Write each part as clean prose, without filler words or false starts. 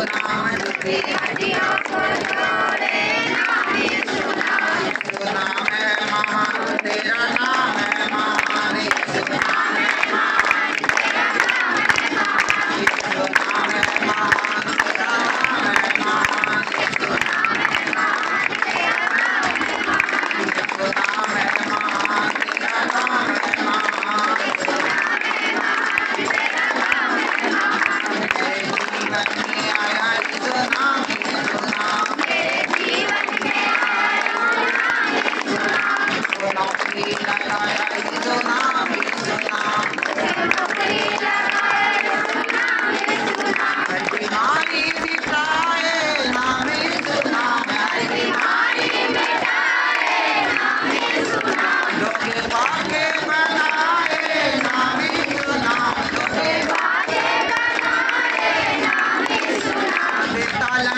नाम दुखी हड्डियों को जोड़े, नाम यीशु नाम है महान, तेरा नाम है महान, यीशु नाम है महान, तेरा नाम है महान, यीशु नाम है महान, तेरा नाम है महान, यीशु नाम है महान, तेरा नाम है महान, यीशु नाम है महान, तेरा नाम है महान, यीशु नाम है महान, तेरा नाम है महान। मेरे जीवन में आया यीशु नाम, यीशु नाम, मेरे जीवन में आया यीशु नाम, यीशु नाम, नौकरी लगाया यीशु नाम, यीशु नाम, नौकरी लगाया यीशु नाम, यीशु नाम, हर बीमारी मिटाए नाम यीशु नाम, हर बीमारी मिटाए नाम यीशु नाम, लोगे भागे बनाए नाम यीशु नाम, लोगे भागे बनाए नाम यीशु नाम, बेताला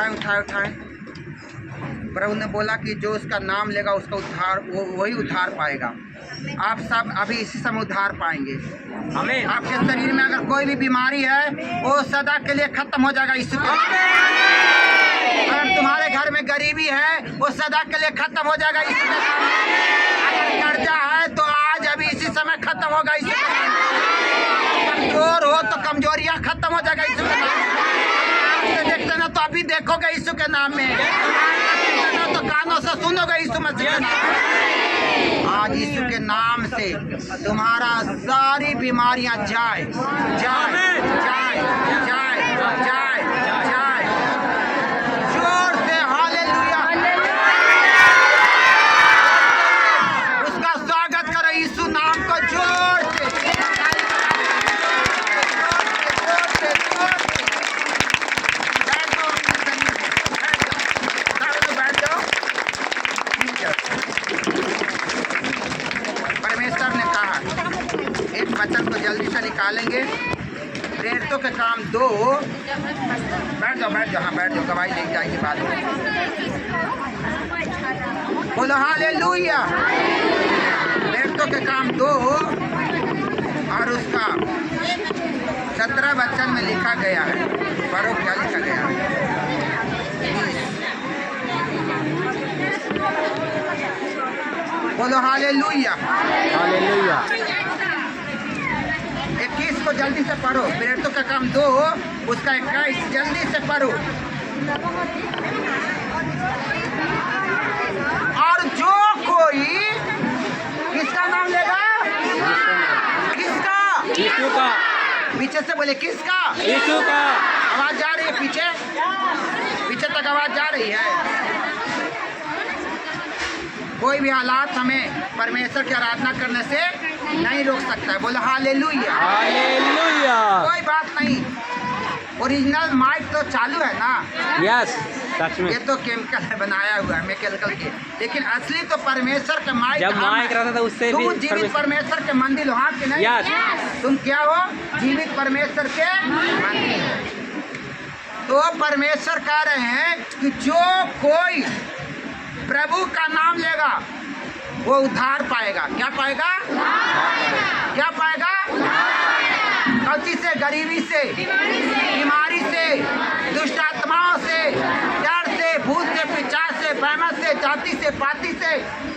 उठाएं। प्रभु ने बोला कि जो उसका नाम लेगा उसका उद्धार, वही उद्धार पाएगा। आप सब अभी इसी समय उद्धार पाएंगे। आमीन। आपके शरीर में अगर कोई भी बीमारी है वो सदा के लिए खत्म हो जाएगा यीशु के नाम। अगर तुम्हारे घर में गरीबी है वो सदा के लिए खत्म हो जाएगा यीशु के नाम। अगर कर्जा है तो आज अभी इसी समय खत्म होगा यीशु के नाम। कमजोर हो तो कमजोरियां खत्म हो जाएगा यीशु के नाम। आपसे देखते ना तो अभी देखोगे यीशु के नाम में, तो कानों से सुनोगे यीशु मसीह के नाम। आज यीशु के नाम से तुम्हारा सारी बीमारियां जाए जाए जाए जाए जाए जाए। जोर से हालेलुया। उसका स्वागत करो यीशु नाम को जोर से। परमेश्वर ने कहा एक वचन को जल्दी से निकालेंगे। प्रेरितों के काम 2। बैठ जाओ हाँ बैठ जाओ, गवाही ले जाएगी बाद में। बोलो हालेलुया। प्रेरितों के काम 2 और उसका 17 वचन में लिखा गया है। पढ़ो क्या लिखा गया है। बोलो हालेलुया। हालेलुया। 21 को जल्दी से पढ़ो। प्रेरितों का काम 2 उसका 21 जल्दी से पढ़ो। और जो कोई किसका नाम लेगा? किसका? यीशु का। पीछे से बोले किसका? यीशु का। आवाज जा रही है पीछे तक आवाज जा रही है। कोई भी हालात हमें परमेश्वर की आराधना करने से नहीं रोक सकता है। बोला हालेलुया। हालेलुया। कोई बात नहीं। ओरिजिनल माइक तो चालू है ना? यस, सच में। ये तो केमिकल है, बनाया हुआ है मैकेनिकल के, लेकिन असली तो परमेश्वर का माइक। जब माइक रहता था उससे तुम भी जीवित परमेश्वर के मंदिर हो, हाँ कि नहीं? यस। तुम क्या हो? जीवित परमेश्वर के मंदिर। तो परमेश्वर कह रहे हैं कि जो कोई प्रभु का नाम लेगा वो उद्धार पाएगा। क्या पाएगा? क्या पाएगा? गलती से, गरीबी से, बीमारी से, दुष्ट आत्माओं से, डर से, भूत से, पिशाच से, बैमत से, जाति से, पाति से,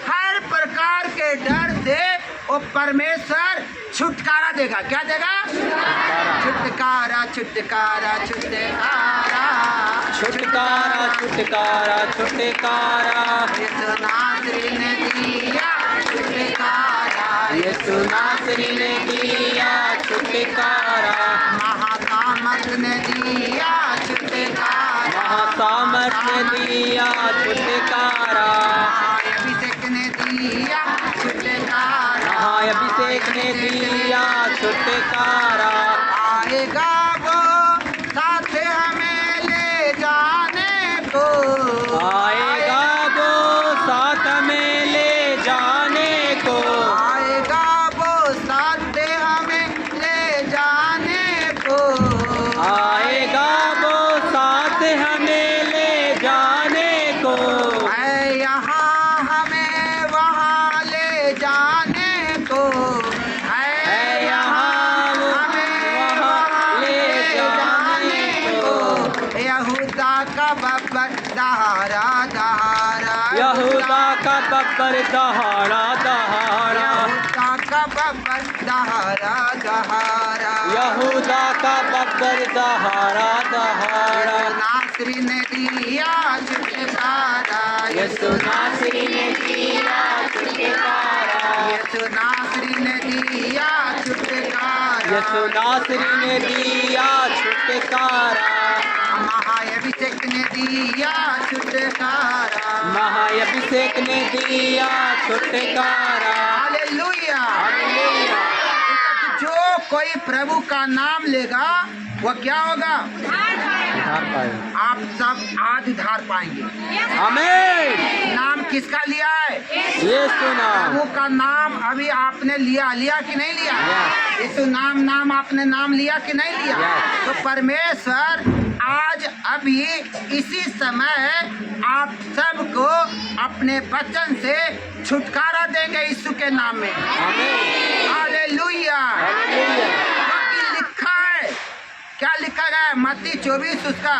हर प्रकार के डर से वो परमेश्वर छुटकारा देगा। क्या देगा? छुटकारा छुटकारा छुटकारा छुटकारा छुटकारा छुटकारा। यीशु नासरी ने दिया छुटकारा। यीशु नासरी ने दिया छुटकारा। महासामर्थ ने दिया छुटकारा। महासामर्थ ने दिया छुटकारा। महाअभिषेक ने दिया छुटकारा। महाअभिषेक ने दिया छुटकारा। आएगा वो साथ हमें ले जाने को। आएगा वो साथ में ले जाने को। आएगा वो साथ हमें ले जाने को। आएगा वो साथ हमें ले जाने को। है यहाँ हमें वहाँ ले जाने को। है यहाँ हमें वहाँ ले जाने को। यहूदा का बब्बर दहाड़ा दहाड़ा। यहूदा का बब्बर दहाड़ा दहाड़ा। यहूदा का बब्बर दहाड़ा दहाड़ा। यहूदा का बब्बर दहाड़ा दहाड़ा। नासरी ने दिया छुटकारा। यीशु नासरी ने दिया छुटकारा। यीशु नासरी ने दिया छुटकारा। यीशु नासरी ने दिया छुटकारा। महाअभिषेक ने दिया छुटकारा। महाअभिषेक ने दिया छुटकारा। हालेलुया। हालेलुया। जो कोई प्रभु का नाम लेगा वो क्या होगा? उद्धार पाएगा। आप सब आज उद्धार पाएंगे। आमीन। नाम किसका लिया है? यीशु नाम। प्रभु का नाम अभी आपने लिया कि नहीं लिया? यीशु नाम आपने नाम लिया कि नहीं लिया? तो परमेश्वर आज अभी इसी समय आप सबको अपने वचन से छुटकारा देंगे यीशु के नाम में। आमीन। हालेलुया। हालेलुया। क्योंकि लिखा है, क्या लिखा गया है? मत्ती 24 उसका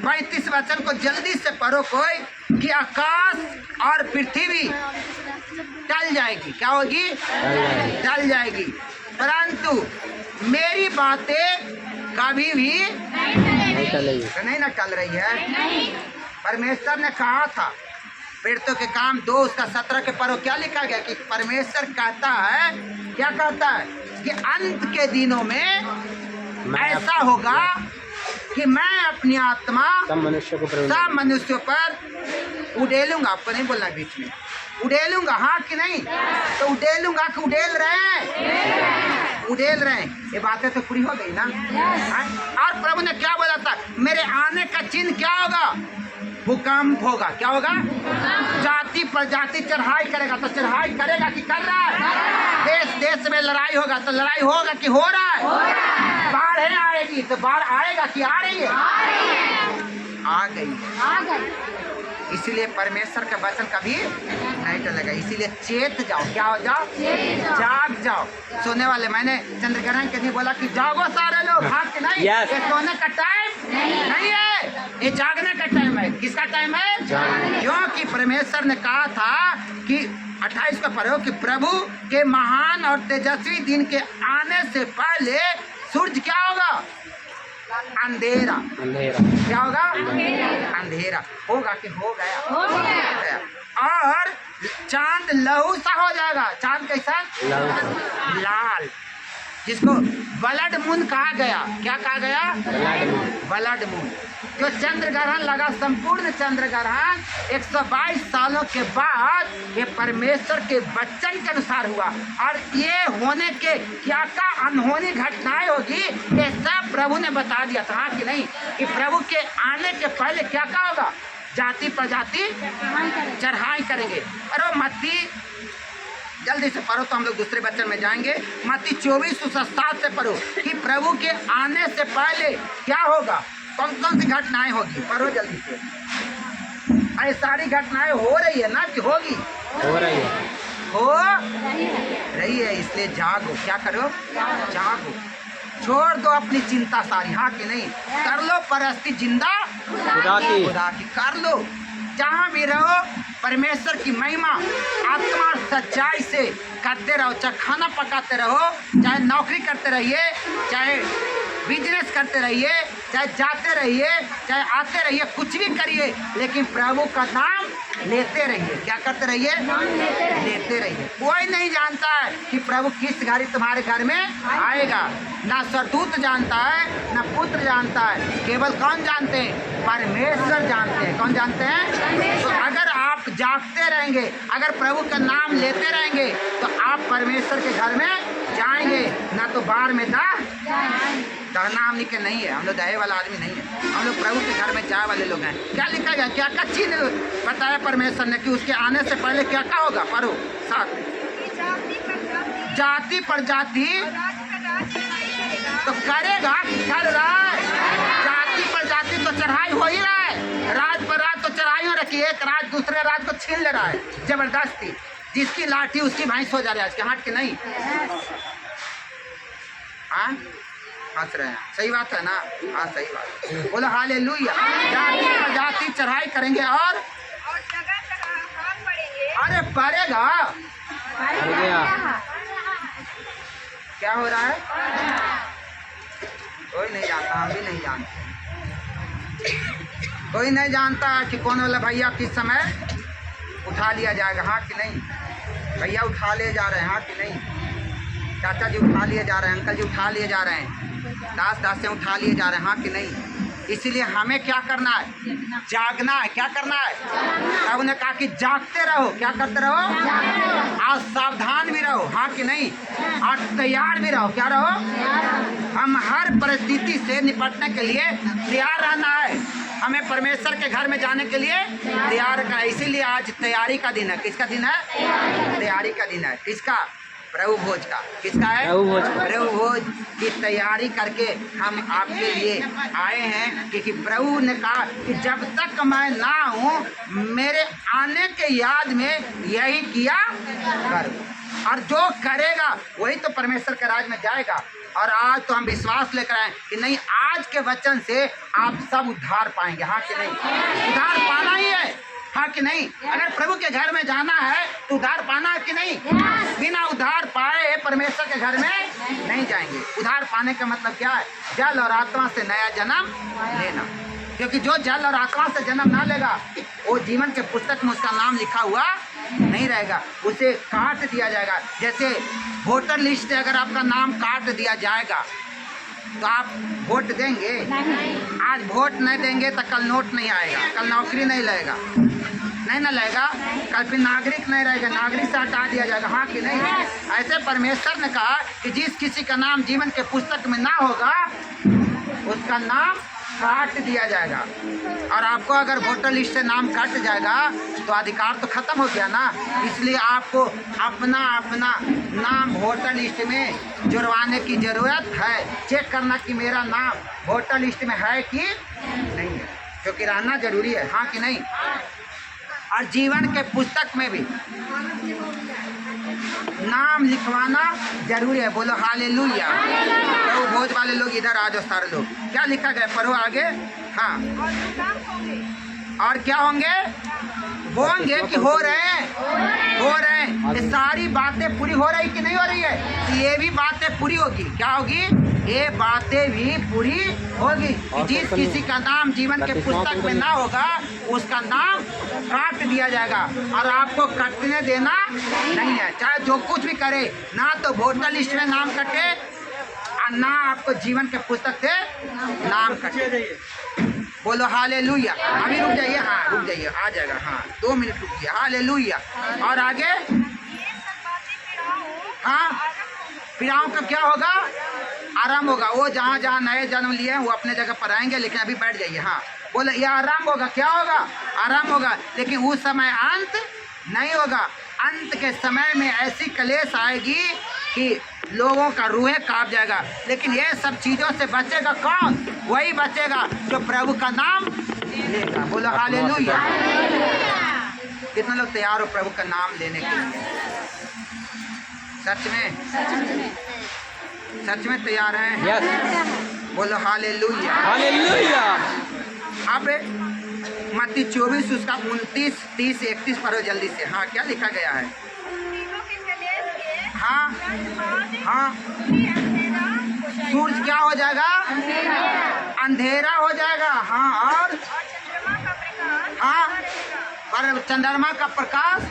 35 वचन को जल्दी से पढ़ो कोई, कि आकाश और पृथ्वी टल जाएगी। क्या होगी? टल जाएगी, परंतु मेरी बातें कभी भी नहीं ना टल रही है। परमेश्वर ने कहा था, पीड़ितों के काम 2 उसका 17 के पढ़ो, क्या लिखा गया? कि परमेश्वर कहता है, क्या कहता है? कि अंत के दिनों में ऐसा होगा कि मैं अपनी आत्मा सब मनुष्यों पर उड़ेलूंगा। आपको नहीं बोलना बीच में, उड़ेलूंगा, हाँ कि नहीं? तो उड़ेलूंगा कि उड़ेल रहे हैं? उड़ेल रहे हैं। ये बातें तो पूरी हो गई ना। और प्रभु ने क्या बोला था? मेरे आने का चिन्ह क्या होगा? भूकंप होगा। क्या होगा? जाति पर जाति चढ़ाई करेगा। तो चढ़ाई करेगा कि कर रहा है? देश देश में लड़ाई होगा। तो लड़ाई होगा कि हो रहा है? बाढ़ आएगी तो बाढ़ आएगा कि आ रही है? आ गई। इसीलिए परमेश्वर का वचन कभी नहीं टलेगा। इसीलिए चेत जाओ। क्या हो जाओ? जाग जाओ। सोने वाले, मैंने चंद्रग्रहण के लिए बोला कि जागो सारे लोग, हाँ कि नहीं? Yes. ये सोने का टाइम नहीं है, ये जागने का टाइम है। किसका टाइम है? क्योंकि परमेश्वर ने कहा था कि 28 को पढ़ो, कि प्रभु के महान और तेजस्वी दिन के आने से पहले सूरज क्या होगा? अंधेरा। क्या होगा? अंधेरा होगा कि हो गया? और चांद लहू सा हो जाएगा। चांद कैसा? लाल, जिसको ब्लड मून कहा गया। क्या कहा गया? Blood moon. जो चंद्र ग्रहण लगा, संपूर्ण चंद्र ग्रहण 122 सालों के बाद ये परमेश्वर के वचन के अनुसार हुआ। और ये होने के क्या क्या अनहोनी घटनाएं होगी, ये सब प्रभु ने बता दिया था, हाँ कि नहीं? कि प्रभु के आने के पहले क्या क्या होगा? जाति प्रजाति चढ़ाई करेंगे। और वो मत्ती जल्दी से पढ़ो, तो हम लोग दूसरे वचन में जाएंगे। मत्ती 24 उसका 7 से पढ़ो, कि प्रभु के आने से पहले क्या होगा, कौन कौन सी घटनाएं होगी। पढ़ो जल्दी से। अरे सारी घटनाएं हो रही है ना, कि होगी? हो रही है। हो रही है। इसलिए जागो। क्या करो? जागो। छोड़ दो अपनी चिंता सारी, हाँ कि नहीं? कर लो परस्ती जिंदा खुदा की कर लो। जहाँ भी रहो परमेश्वर की महिमा आत्मा सच्चाई से करते रहो। चाहे खाना पकाते रहो, चाहे नौकरी करते रहिए, चाहे बिजनेस करते रहिए, चाहे जाते रहिए, चाहे आते रहिए, कुछ भी करिए, लेकिन प्रभु का नाम लेते रहिए। क्या करते रहिए? लेते रहिए। कोई नहीं जानता है कि प्रभु किस घड़ी तुम्हारे घर में आएगा। ना सरदूत जानता है, ना पुत्र जानता है, केवल कौन जानते हैं? परमेश्वर जानते हैं। कौन जानते हैं? तो अगर आप जागते रहेंगे, अगर प्रभु का नाम लेते रहेंगे, तो आप परमेश्वर के घर में जाएंगे। ना तो बाढ़ में डरना हमने के नहीं है। हम लोग दहे वाला आदमी नहीं है, हम लोग प्रभु के घर में जाए वाले लोग हैं। क्या लिखा गया? क्या क्या चीज बताया परमेश्वर ने कि उसके आने से पहले क्या क्या होगा? पढ़ो साथ में। जाति पर जाति तो करेगा, कर रहा है। जाति पर जाति तो चढ़ाई हो ही रहा है। राज पर राज तो चढ़ाई हो रखी है। एक राज दूसरे राज को छीन ले रहा है जबरदस्ती। जिसकी लाठी उसकी भैंस हो जा रही है आज के, हाथ के नहीं। हाँ, हंस रहे हैं, सही बात है ना? हाँ सही बात। बोलो हालेलुया। जाति पर जाति चढ़ाई करेंगे और अरे पड़ेगा। क्या हो रहा है? कोई नहीं जानता, हम भी नहीं जानते। कोई नहीं जानता कि कौन वाला भैया किस समय उठा लिया जाएगा, हाँ कि नहीं? भैया उठा ले जा रहे हैं, हाँ कि नहीं? चाचा जी उठा लिए जा रहे हैं, अंकल जी उठा लिए जा रहे हैं, दास दासियाँ उठा लिए जा रहे हैं, हाँ कि नहीं? इसीलिए हमें क्या करना है? जागना है। क्या करना है? अब उन्हें कहा कि जागते रहो। क्या करते रहो? आज सावधान भी रहो, हाँ कि नहीं? और तैयार भी रहो। क्या रहो? हम हर परिस्थिति से निपटने के लिए तैयार रहना है। हमें परमेश्वर के घर में जाने के लिए तैयार करना है। इसीलिए आज तैयारी का दिन है। किसका दिन है? तैयारी का दिन है। किसका? प्रभु भोज का। किसका है? प्रभु भोज का। प्रभु भोज की तैयारी करके हम आपके लिए आए हैं, क्योंकि प्रभु ने कहा कि जब तक मैं ना हूँ मेरे आने के याद में यही किया करो, और जो करेगा वही तो परमेश्वर के राज में जाएगा। और आज तो हम विश्वास लेकर आए कि नहीं, आज के वचन से आप सब उद्धार पाएंगे। हाँ कि नहीं? उद्धार पाना ही है। हाँ कि नहीं? अगर प्रभु के घर में जाना है तो उद्धार पाना है कि नहीं? बिना उद्धार पाए परमेश्वर के घर में नहीं जाएंगे। उद्धार पाने का मतलब क्या है? जल और आत्मा से नया जन्म लेना। क्योंकि जो जल और आत्मा से जन्म ना लेगा वो जीवन के पुस्तक में उसका नाम लिखा हुआ नहीं रहेगा, उसे काट दिया जाएगा। जैसे वोटर लिस्ट से अगर आपका नाम काट दिया जाएगा तो आप वोट देंगे? आज वोट नहीं देंगे तो कल नोट नहीं आएगा, कल नौकरी नहीं लगेगा, नहीं ना लगेगा, कल फिर नागरिक नहीं रहेगा, नागरिक से हटा दिया जाएगा। हाँ कि नहीं? ऐसे परमेश्वर ने कहा कि जिस किसी का नाम जीवन के पुस्तक में ना होगा उसका नाम काट दिया जाएगा। और आपको अगर वोटर लिस्ट से नाम कट जाएगा तो अधिकार तो खत्म हो गया ना। इसलिए आपको अपना अपना नाम वोटर लिस्ट में जुड़वाने की ज़रूरत है। चेक करना कि मेरा नाम वोटर लिस्ट में है कि नहीं है, क्योंकि रहना जरूरी है। हाँ कि नहीं? और जीवन के पुस्तक में भी नाम लिखवाना जरूरी है। बोलो हालेलुया। तो भोज वाले लोग इधर आ जाओ, सारे लोग। क्या लिखा गया? पढ़ो आगे। हाँ, और क्या होंगे? होंगे कि हो रहे हैं? हो रहे हैं। ये सारी बातें पूरी हो रही कि नहीं हो रही है? ये भी बातें पूरी होगी। क्या होगी? ये बातें भी पूरी होगी कि जिस किसी का नाम जीवन के पुस्तक में ना होगा उसका नाम काट दिया जाएगा। और आपको कटने देना नहीं है, चाहे जो कुछ भी करे, ना तो वोटर लिस्ट में नाम कटे और ना आपको जीवन के पुस्तक से नाम कटे। बोलो हालेलुया। अभी रुक जाइए। हाँ रुक जाइए, आ जाएगा। हाँ 2 मिनट रुकिए। हालेलुया। और आगे? हाँ, पिराओं का क्या होगा? आराम होगा। वो जहाँ जहाँ नए जन्म लिए हैं वो अपने जगह पर आएंगे, लेकिन अभी बैठ जाइए। हाँ बोलो, ये आराम होगा। क्या होगा? आराम होगा। लेकिन उस समय अंत नहीं होगा। अंत के समय में ऐसी क्लेश आएगी कि लोगों का रूहें कांप जाएगा। लेकिन ये सब चीज़ों से बचेगा कौन? वही बचेगा जो प्रभु का नाम लेगा। बोलो हालेलुया। कितने लोग तैयार हो प्रभु का नाम लेने के लिए? सच में? सच में तैयार हैं? यस। बोलो हालेलुया। हालेलुया। अब मत्ती 24 उसका 29, 30, 31 पढ़ो जल्दी से। हाँ क्या लिखा गया है? हाँ हाँ, सूरज क्या हो जाएगा? अंधेरा हो जाएगा। हाँ, और हाँ, पर चंद्रमा का प्रकाश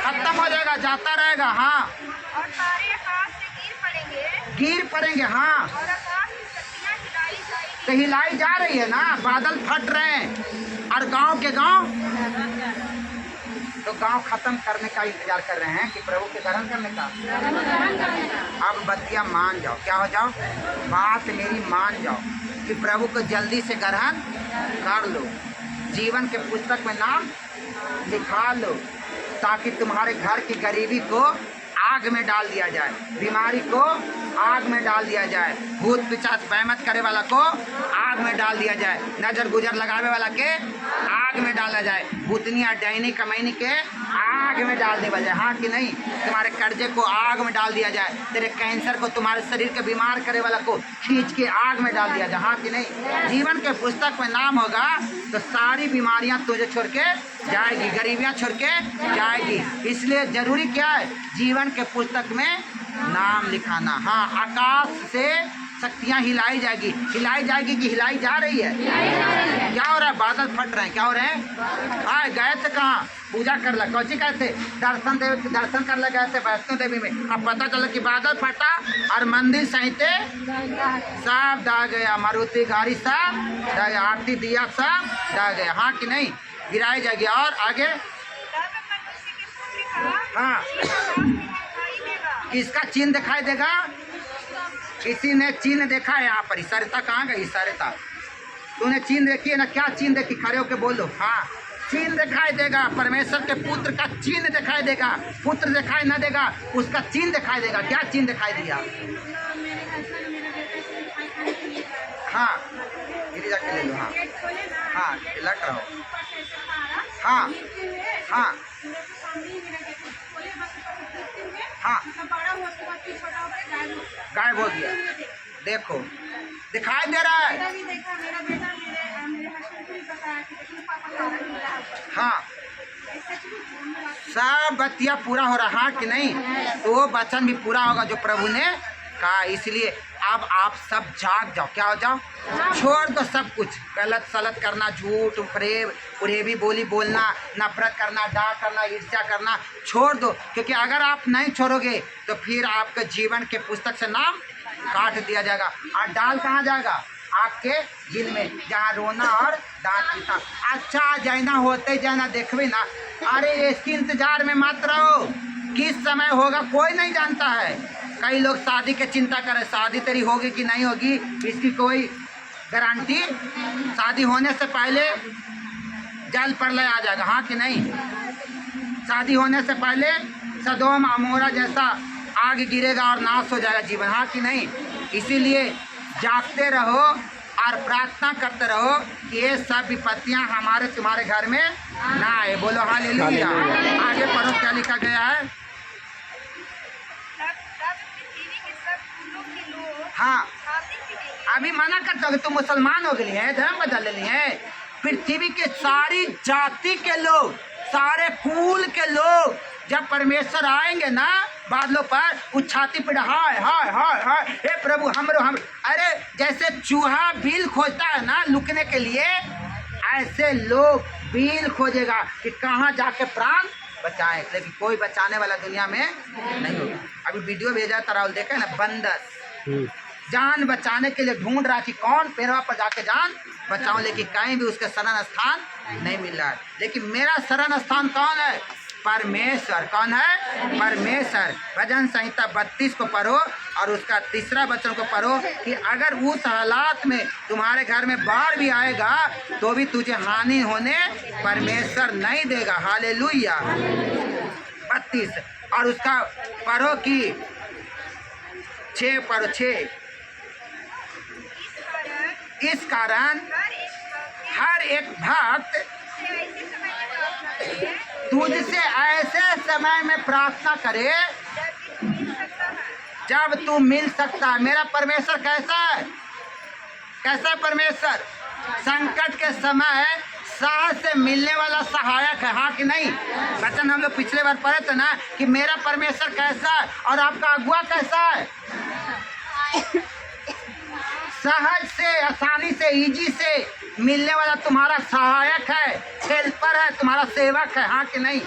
खत्म हो जाएगा, जाता रहेगा। हाँ, और तारे आकाश से गिर पड़ेंगे। हाँ, और आकाश की शक्तियाँ हिलाई जाएगी। तो हिलाई जा रही है ना, बादल फट रहे हैं। और गांव के गांव तो गांव खत्म करने का इंतजार कर रहे हैं कि प्रभु के ग्रहण करने का। अब बतिया मान जाओ। क्या हो जाओ? बात मेरी मान जाओ कि प्रभु को जल्दी से ग्रहण कर लो, जीवन के पुस्तक में नाम लिखा लो, ताकि तुम्हारे घर की गरीबी को आग में डाल दिया जाए, बीमारी को आग में डाल दिया जाए, भूत पिशाच बहमत करे वाला को आग में डाल दिया जाए, नजर गुजर लगावे वाला के आग में डाला जाए, भूतनिया डैनी कमैनी के आग में डाल दिया जाए। हाँ कि नहीं? तुम्हारे कर्जे को आग में डाल दिया जाए, तेरे कैंसर को, तुम्हारे शरीर के बीमार करे वाला को खींच के आग में डाल दिया जाए। हाँ कि नहीं? जीवन के पुस्तक में नाम होगा तो सारी बीमारियां तुझे छोड़ के जाएगी, गरीबियां छोड़ के जाएगी। इसलिए जरूरी क्या है? जीवन के पुस्तक में नाम लिखाना। हाँ, आकाश से शक्तियाँ हिलाई जाएगी। हिलाई जाएगी कि हिलाई जा रही है? क्या हो रहा है? बादल फट रहे हैं। क्या हो रहे हैं? हाँ, गए थे कहाँ? पूजा कर ला। कौची गए थे? दर्शन कर ले गए थे वैष्णो देवी में। अब पता चला कि बादल फटा और मंदिर सहिते सब दा गया, मारुति गाड़ी सब दा गया, आरती दिया सब दा गया। हाँ कि नहीं? गिराई जाएगी। और आगे? हाँ, किसका चिन्ह दिखाई देगा? किसी ने चिन्ह देखा है यहाँ पर? सरिता कहाँ गई? सरिता, तूने चिन्ह देखी है ना? क्या चिन्ह देखी? खड़े होके बोलो। हाँ, चिन्ह दिखाई देगा, परमेश्वर के पुत्र का चिन्ह दिखाई देगा। पुत्र दिखाई न देगा, उसका चिन्ह दिखाई देगा। क्या चिन्ह दिखाई दिया? हाँ, इधर जाके ले लो। हाँ हाँ, लग रहा हो। हाँ हाँ हाँ, गायब हो गया। देखो, दिखाई दे रहा है। हाँ, सब बतिया पूरा हो रहा कि नहीं? तो वो वचन भी पूरा होगा जो प्रभु ने कहा। इसलिए अब आप सब जाग जाओ। क्या हो जाओ? छोड़ दो सब कुछ, गलत सलत करना, झूठ फरेबी बोली बोलना, नफरत करना, डांट करना, ईर्ष्या करना छोड़ दो। क्योंकि अगर आप नहीं छोड़ोगे तो फिर आपके जीवन के पुस्तक से नाम काट दिया जाएगा। और डाल कहाँ जाएगा? आपके दिल में, जहाँ रोना और डांट पीटा। अच्छा जाना होते जाना देखबे ना। अरे इसके इंतजार में मत रहो, किस समय होगा कोई नहीं जानता है। कई लोग शादी की चिंता करें, शादी तेरी होगी कि नहीं होगी इसकी कोई गारंटी। शादी होने से पहले जल प्रलय आ जाएगा, हाँ कि नहीं? शादी होने से पहले सदोम अमोरा जैसा आग गिरेगा और नाश हो जाएगा जीवन, हाँ कि नहीं? इसीलिए जागते रहो और प्रार्थना करते रहो कि ये सब विपत्तियां हमारे तुम्हारे घर में ना आए। बोलो हालेलुया। आगे पढ़ो क्या लिखा गया है। हाँ, अभी मना करता हूँ कि तुम मुसलमान हो गई है, धर्म बदल ली है। पृथ्वी के सारी जाति के लोग, सारे कुल के लोग जब परमेश्वर आएंगे ना बादलों पर, वो छाती पर हाय हाय हाय हाय, हे प्रभु हम। अरे जैसे चूहा बिल खोजता है ना लुकने के लिए, ऐसे लोग बिल खोजेगा कि कहाँ जाके प्राण बचाएं। लेकिन कोई बचाने वाला दुनिया में नहीं होगा। अभी वीडियो भेजा तराउल देखा ना, बंदर जान बचाने के लिए ढूंढ रहा कि कौन पेड़वा पर जाके जान बचाऊं, लेकिन कहीं भी उसके शरण स्थान नहीं मिल रहा है। लेकिन मेरा शरण स्थान कौन है? परमेश्वर। कौन है? परमेश्वर। भजन संहिता 32 को पढ़ो और उसका 3रा वचन को पढ़ो कि अगर उस हालात में तुम्हारे घर में बाढ़ भी आएगा तो भी तुझे हानि होने परमेश्वर नहीं देगा। हालेलुया। 32 और उसका पढ़ो कि 6 पढ़ो 6। इस कारण हर एक भक्त तुझसे ऐसे समय में प्रार्थना करे जब तू मिल सकता है। मेरा परमेश्वर कैसा है? कैसा परमेश्वर? संकट के समय साहस से मिलने वाला सहायक है, हाँ कि नहीं? वचन हम लोग पिछले बार पढ़े थे ना कि मेरा परमेश्वर कैसा है और आपका अगुआ कैसा है। सहज से, आसानी से, इजी से मिलने वाला तुम्हारा सहायक है, हेल्पर है, तुम्हारा सेवक है, हाँ कि नहीं?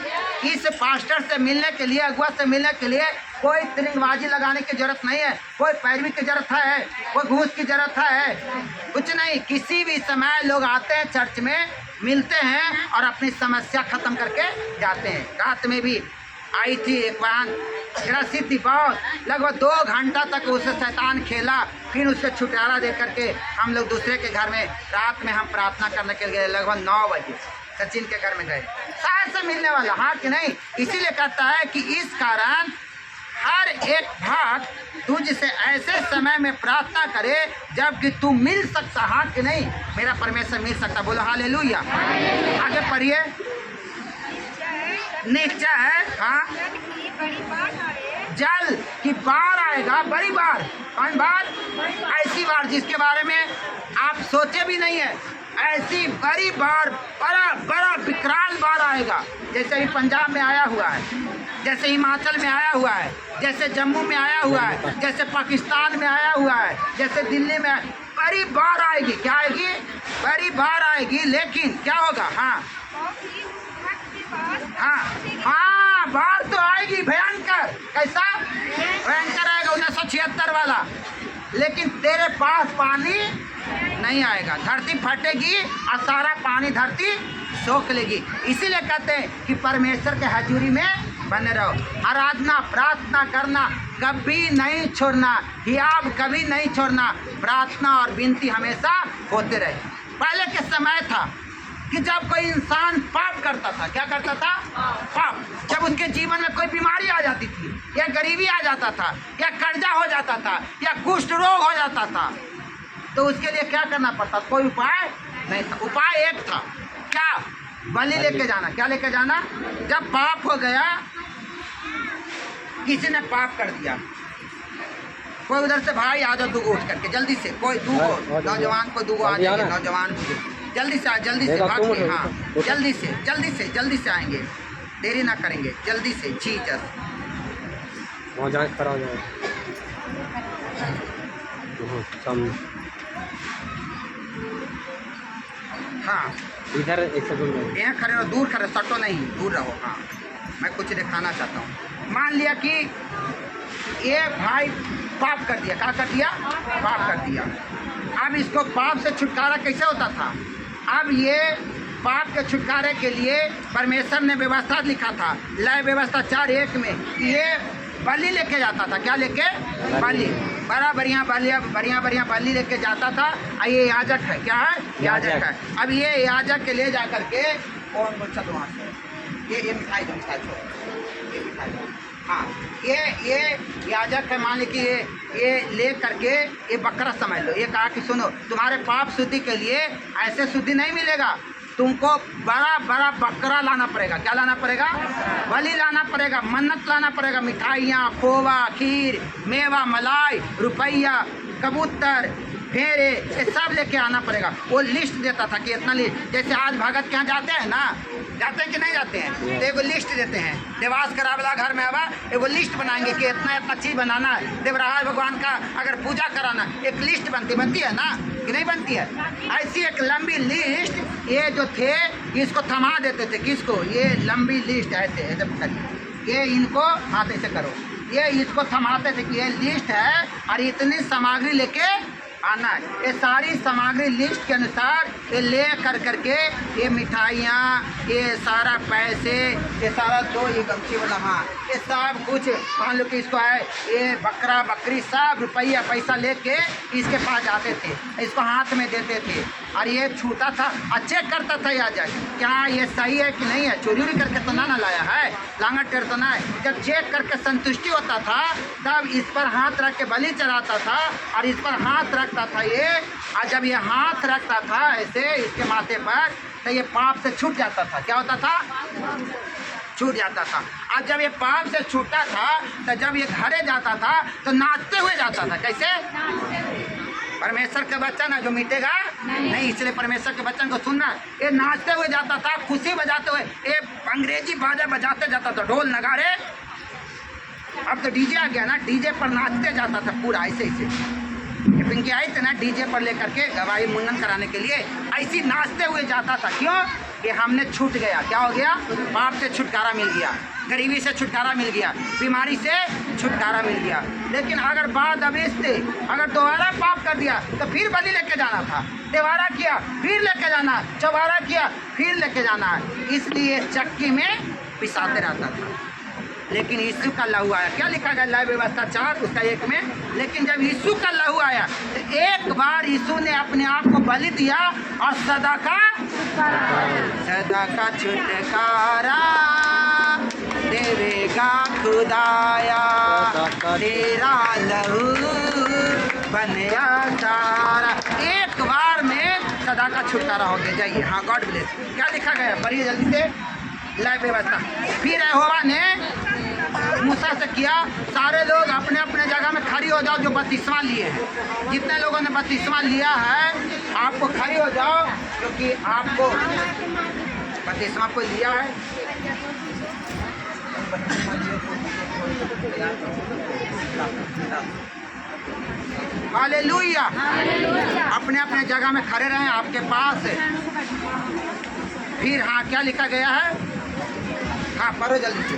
इस पास्टर से मिलने के लिए, अगुआ से मिलने के लिए कोई तिरंगबाजी लगाने की जरूरत नहीं है, कोई पैरवी की जरूरत है, कोई घूस की जरूरत है, कुछ नहीं। किसी भी समय लोग आते हैं चर्च में, मिलते हैं और अपनी समस्या खत्म करके जाते हैं। रात में भी आई थी एक बहन, ग्रसित थी बहुत, लगभग 2 घंटा तक उसे शैतान खेला। फिर उससे छुटकारा दे करके हम लोग दूसरे के घर में रात में हम प्रार्थना करने के लिए लगभग 9 बजे सचिन के घर में गए। शायद से मिलने वाला, हाँ कि नहीं? इसीलिए कहता है कि इस कारण हर एक भक्त तुझसे ऐसे समय में प्रार्थना करे जबकि तू मिल सकता, हाँ कि नहीं? मेरा परमेश्वर मिल सकता। बोलो हालेलुया। आगे पढ़िए। नीचा है, हाँ, जल की बाढ़ आएगा, बड़ी बाढ़। कौन बाढ़? ऐसी बाढ़ जिसके बारे में आप सोचे भी नहीं है। ऐसी बड़ी बाढ़, बड़ा विकराल बाढ़ आएगा, जैसे अभी पंजाब में आया हुआ है, जैसे हिमाचल में आया हुआ है, जैसे जम्मू में आया हुआ है, जैसे पाकिस्तान में आया हुआ है, जैसे दिल्ली में। बड़ी बाढ़ आएगी। क्या आएगी? बड़ी बाढ़ आएगी। लेकिन क्या होगा? हाँ हाँ हाँ, बाढ़ तो आएगी भयंकर। कैसा भयंकर आएगा? 1976 वाला। लेकिन तेरे पास पानी नहीं आएगा। धरती फटेगी और सारा पानी धरती सोख लेगी। इसीलिए कहते हैं कि परमेश्वर के हजूरी में बने रहो। आराधना, प्रार्थना करना कभी नहीं छोड़ना, हियाब कभी नहीं छोड़ना। प्रार्थना और विनती हमेशा होते रहे। पहले के समय था कि जब कोई इंसान पाप करता था, क्या करता था? पाप। जब उनके जीवन में कोई बीमारी आ जाती थी, या गरीबी आ जाता था, या कर्जा हो जाता था, या कुष्ठ रोग हो जाता था, तो उसके लिए क्या करना पड़ता? कोई उपाय नहीं था। उपाय एक था, क्या? बलि लेके जाना। क्या लेके जाना? जब पाप हो गया, किसी ने पाप कर दिया, कोई उधर से भाई आ जाओ दूगो उठ करके जल्दी से, कोई दूगो नौजवान को दूगो आ जाएंगे, नौजवान जल्दी से आए, जल्दी से भाग के, हाँ जल्दी से आएंगे, देरी ना करेंगे, जल्दी से जीसस। वहाँ जाए खड़ा हो जाए सामने। हाँ इधर एक सेकंड यहाँ खड़े रहो, दूर खड़े, सटो नहीं, दूर रहो। हाँ मैं कुछ दिखाना चाहता हूँ। मान लिया कि ये भाई पाप कर दिया, क्या कर दिया? पाप कर दिया। अब इसको पाप से छुटकारा कैसे होता था? अब ये पाप के छुटकारे के लिए परमेश्वर ने व्यवस्था लिखा था, लय व्यवस्था 4:1 में, ये बलि लेके जाता था। क्या लेके? बलि। बड़ा बढ़िया बलि लेके जाता था। ये याजक है, क्या है? याजक है। अब ये याजक के ले जा करके कौन चलो वहाँ से ये मिठाई दो, ये मिठाई दो। हाँ ये याजक है, मान ली कि ये ले करके ये बकरा समझ लो। ये कहा कि सुनो, तुम्हारे पाप शुद्धि के लिए ऐसे शुद्धि नहीं मिलेगा, तुमको बड़ा बकरा लाना पड़ेगा। क्या लाना पड़ेगा? बलि लाना पड़ेगा, मन्नत लाना पड़ेगा, मिठाइयाँ, खोवा, खीर, मेवा, मलाई, रुपया, कबूतर, फेरे, ये सब लेके आना पड़ेगा। वो लिस्ट देता था कि इतना लिस्ट, जैसे आज भगत के यहाँ जाते हैं ना, जाते हैं कि नहीं जाते हैं, तो एगो लिस्ट देते हैं। देवास करावला घर में आवा एगो लिस्ट बनाएंगे कि इतना चीज़ बनाना है। देवराज भगवान का अगर पूजा कराना, एक लिस्ट बनती है ना, कि नहीं बनती है? ऐसी एक लंबी लिस्ट ये जो थे इसको थमा देते थे। किसको? ये लंबी लिस्ट ऐसे ये इनको हाथ ऐसे करो, ये इसको थमाते थे कि ये लिस्ट है और इतनी सामग्री लेके आना है। ये सारी सामग्री लिस्ट के अनुसार ये ले करके ये मिठाइयाँ, ये सारा पैसे, ये सारा दो ये गमछी वाला, हाँ ये सब कुछ मान लो कि इसको है, ये बकरा बकरी सब रुपया पैसा लेके इसके पास जाते थे, इसको हाथ में देते थे और ये छूता था और चेक करता था याजक क्या ये सही है कि नहीं है, चोरी करके तो ना लाया है, लांगट कर तो ना है। जब चेक करके संतुष्टि होता था तब इस पर हाथ रख के बलि चढ़ाता था और इस पर हाथ रखता था ये, और जब ये हाथ रखता था ऐसे इसके माथे पर तो ये पाप से छूट जाता था। क्या होता था? छूट जाता था। और जब ये पाप से छूटा था तो जब ये घरे जाता था तो नाचते हुए जाता था। कैसे? परमेश्वर के वचन है जो मिटेगा नहीं, इसलिए परमेश्वर के वचन को सुनना। ये नाचते हुए जाता था, खुशी बजाते हुए, ये अंग्रेजी बाजा बजाते जाता था, ढोल नगाड़े। अब तो डीजे आ गया ना, डीजे पर नाचते जाता था पूरा ऐसे ये पिंकी आई थी ना डीजे पर लेकर के गवाही मुंडन कराने के लिए, ऐसी नाचते हुए जाता था। क्यों? कि हमने छूट गया। क्या हो गया? पाप से छुटकारा मिल गया, गरीबी से छुटकारा मिल गया, बीमारी से छुटकारा मिल गया। लेकिन अगर बाद अवेस्ते अगर दोबारा पाप कर दिया तो फिर बलि लेके जाना था, दोबारा किया फिर लेके जाना, चौबारा किया फिर लेके जाना। इसलिए चक्की में पिसाते रहता था। लेकिन यीशु का लहू आया, क्या लिखा गया लय व्यवस्था 4 उसका 1 में, लेकिन जब यीशु का लहू आया तो एक बार यीशु ने अपने आप को बलि दिया और सदा का छुटकारा देवेगा खुदाया, तेरा लहू बनया सारा। एक बार में सदा का छुटकारा हो गया। जाइए, हाँ गॉड ब्लेस। क्या लिखा गया? पढ़िए जल्दी से लय व्यवस्था। फिर यहोवा ने मूसा से किया, सारे लोग अपने अपने जगह में खड़ी हो जाओ जो बपतिस्मा लिए हैं। जितने लोगों ने बपतिस्मा लिया है आपको खड़ी हो जाओ, क्योंकि आपको बपतिस्मा को लिया है। हालेलुया। अपने अपने जगह में खड़े रहें आपके पास। फिर हाँ क्या लिखा गया है? हाँ पढ़ो जल्दी से,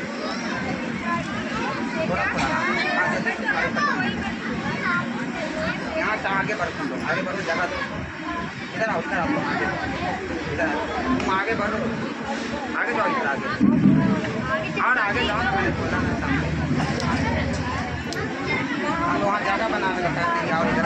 यहाँ से आगे बढ़ो, तुम लोग आगे बढ़ो, जगह दो, इधर आओ, इधर आओ, इधर आओ, तुम आगे बढ़ो, आगे जाओ, इधर आगे और आगे जाओ ना, मैंने बोला ना सामने। वहाँ जगह बनाने का कहते हैं और इधर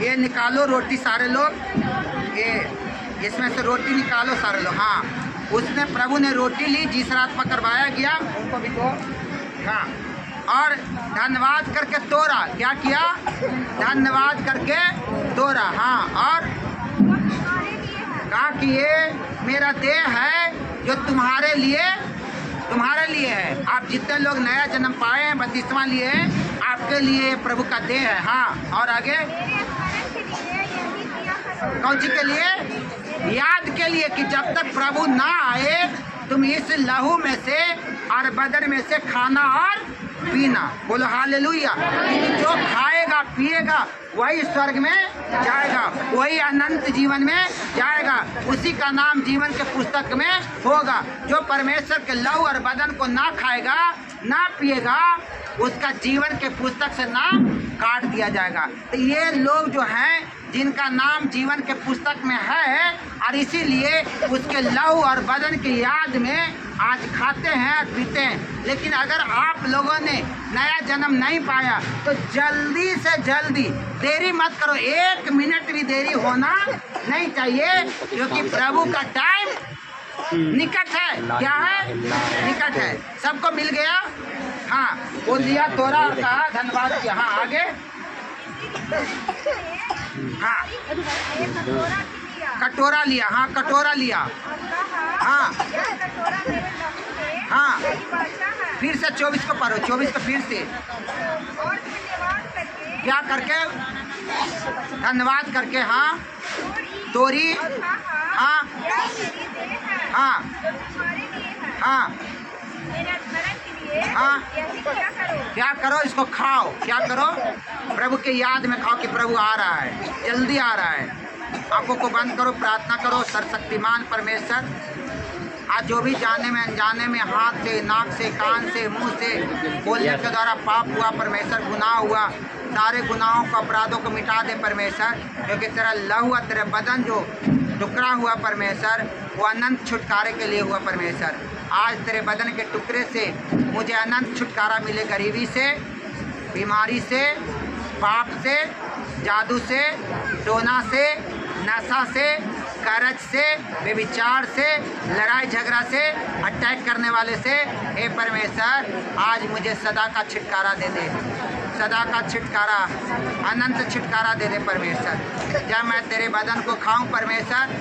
ये निकालो रोटी सारे लोग, ये इसमें से रोटी निकालो सारे लोग। हाँ, उसने प्रभु ने रोटी ली, जिस रात पकड़वाया गया उनको भी दो। हाँ, और धन्यवाद करके तोड़ा। क्या किया? धन्यवाद करके तोड़ा। हाँ, और कहा कि ये मेरा देह है जो तुम्हारे लिए है। आप जितने लोग नया जन्म पाए हैं, बपतिस्मा लिए हैं, आपके लिए प्रभु का देह है। हाँ, और आगे कौन सी के लिए? याद के लिए कि जब तक प्रभु ना आए तुम इस लहू में से और बदन में से खाना और पीना। बोलो हालेलुया। जो खाएगा पिएगा वही स्वर्ग में जाएगा, वही अनंत जीवन में जाएगा, उसी का नाम जीवन के पुस्तक में होगा। जो परमेश्वर के लहू और बदन को ना खाएगा ना पिएगा, उसका जीवन के पुस्तक से नाम काट दिया जाएगा। तो ये लोग जो हैं जिनका नाम जीवन के पुस्तक में है, और इसीलिए उसके लहू और बदन की याद में आज खाते हैं और पीते हैं। लेकिन अगर आप लोगों ने नया जन्म नहीं पाया तो जल्दी से जल्दी, देरी मत करो, 1 मिनट भी देरी होना नहीं चाहिए, क्योंकि प्रभु का टाइम निकट है। क्या है? निकट है। सबको मिल गया? हाँ, वो लिया, तोड़ा, कहा, धन्यवाद किया। हाँ, आगे। हाँ, कटोरा लिया। हाँ, कटोरा लिया। हाँ, हाँ, फिर से 24 को पढ़ो, 24 को फिर से। क्या करके? धन्यवाद करके। हाँ, तोरी। हाँ, हाँ, हाँ, हाँ, क्या करो? इसको खाओ। क्या करो? प्रभु के याद में खाओ कि प्रभु आ रहा है, जल्दी आ रहा है। आंखों को बंद करो, प्रार्थना करो। सर्वशक्तिमान परमेश्वर, आज जो भी जाने में अनजाने में, हाथ से, नाक से, कान से, मुंह से बोलने के द्वारा पाप हुआ परमेश्वर, गुनाह हुआ, सारे गुनाहों को, अपराधों को मिटा दे परमेश्वर, क्योंकि तेरा लहू, तेरा बदन जो टुकड़ा हुआ परमेश्वर, वो अनंत छुटकारे के लिए हुआ परमेश्वर। आज तेरे बदन के टुकड़े से मुझे अनंत छुटकारा मिले, गरीबी से, बीमारी से, पाप से, जादू से, टोना से, नशा से, कर्ज से, व्यभिचार से, लड़ाई झगड़ा से, अटैक करने वाले से। हे परमेश्वर, आज मुझे सदा का छुटकारा दे दे, सदा का छुटकारा, अनंत छुटकारा दे दे परमेश्वर। जब मैं तेरे बदन को खाऊं परमेश्वर,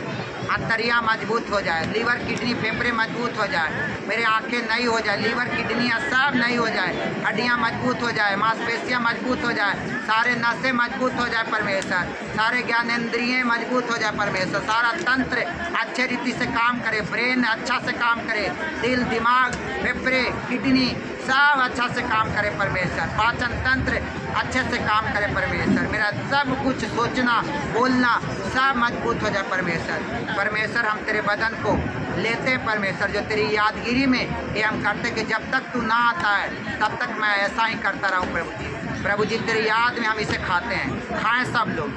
अंतरिया मजबूत हो जाए, लीवर, किडनी, फेफड़े मजबूत हो जाए, मेरे आंखें नई हो जाए, लीवर, किडनी सब नई हो जाए, हड्डियां मजबूत हो जाए, मांसपेशियां मजबूत हो जाए, सारे नसें मजबूत हो जाए परमेश्वर, सारे ज्ञानेंद्रिय मजबूत हो जाए परमेश्वर, सारा तंत्र अच्छे रीति से काम करे, ब्रेन अच्छा से काम करे, दिल, दिमाग, फेफड़े, किडनी सब अच्छा से काम करे परमेश्वर, पाचन तंत्र अच्छे से काम करे परमेश्वर, मेरा सब कुछ सोचना बोलना सब मजबूत हो जाए परमेश्वर। परमेश्वर, हम तेरे बदन को लेते हैं परमेश्वर, जो तेरी यादगिरी में ये हम करते कि जब तक तू ना आता है तब तक मैं ऐसा ही करता रहूं प्रभु जी। प्रभु जी, तेरी याद में हम इसे खाते हैं, खाएं सब लोग।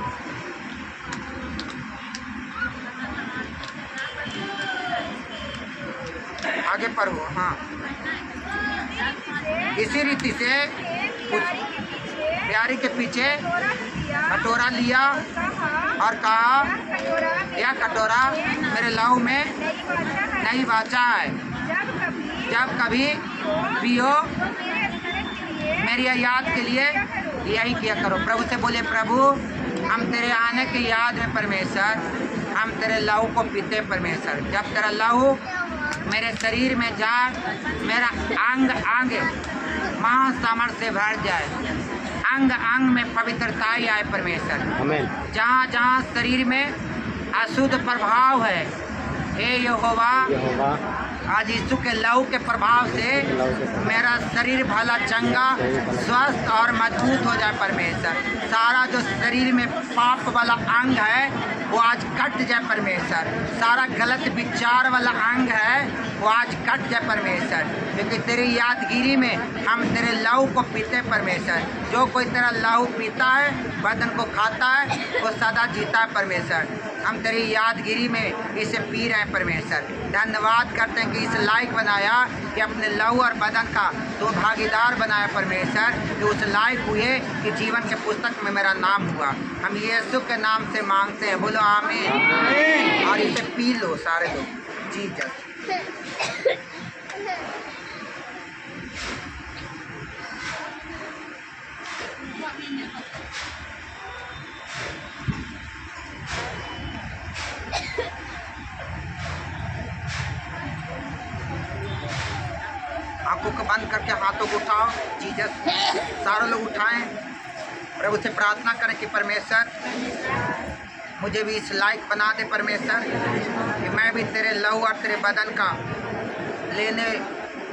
आगे पढ़ो। हाँ, इसी रीति से प्यारी के पीछे कटोरा लिया और कहा, यह कटोरा मेरे लहू में नहीं बाचा है, जब कभी पियो मेरी याद के लिए यही किया करो। प्रभु से बोले, प्रभु हम तेरे आने की याद में परमेश्वर, हम तेरे लहू को पीते परमेश्वर। जब तेरा लहू मेरे शरीर में जाए, मेरा अंग अंग महासामर्थ से भर जाए, अंग अंग में पवित्रता आए परमेश्वर। जहाँ जहाँ शरीर में अशुद्ध प्रभाव है, हे यहोवा, आज यीशु के लहू के प्रभाव से मेरा शरीर भला, चंगा, स्वस्थ और मजबूत हो जाए परमेश्वर। सारा जो शरीर में पाप वाला अंग है वो आज कट जाए परमेश्वर, सारा गलत विचार वाला अंग है वो आज कट जाए परमेश्वर, क्योंकि तेरी यादगिरी में हम तेरे लहू को पीते परमेश्वर। जो कोई तेरा लहू पीता है, बदन को खाता है, वो सदा जीता है परमेश्वर। हम तेरी यादगिरी में इसे पी रहे हैं परमेश्वर। धन्यवाद करते हैं कि इस लायक बनाया कि अपने लहू और बदन का तो भागीदार बनाया परमेश्वर, कि उस लायक हुए कि जीवन के पुस्तक में मेरा नाम हुआ। हम यीशु के नाम से मांगते हैं, बोलो आमीन। और इसे पी लो सारे लोग। जीसस आंखों को बंद करके हाथों को उठाओ। जीसस सारे लोग उठाएं, प्रभु से प्रार्थना करें कि परमेश्वर मुझे भी इस लायक बना दे परमेश्वर, कि मैं भी तेरे लहू और तेरे बदन का लेने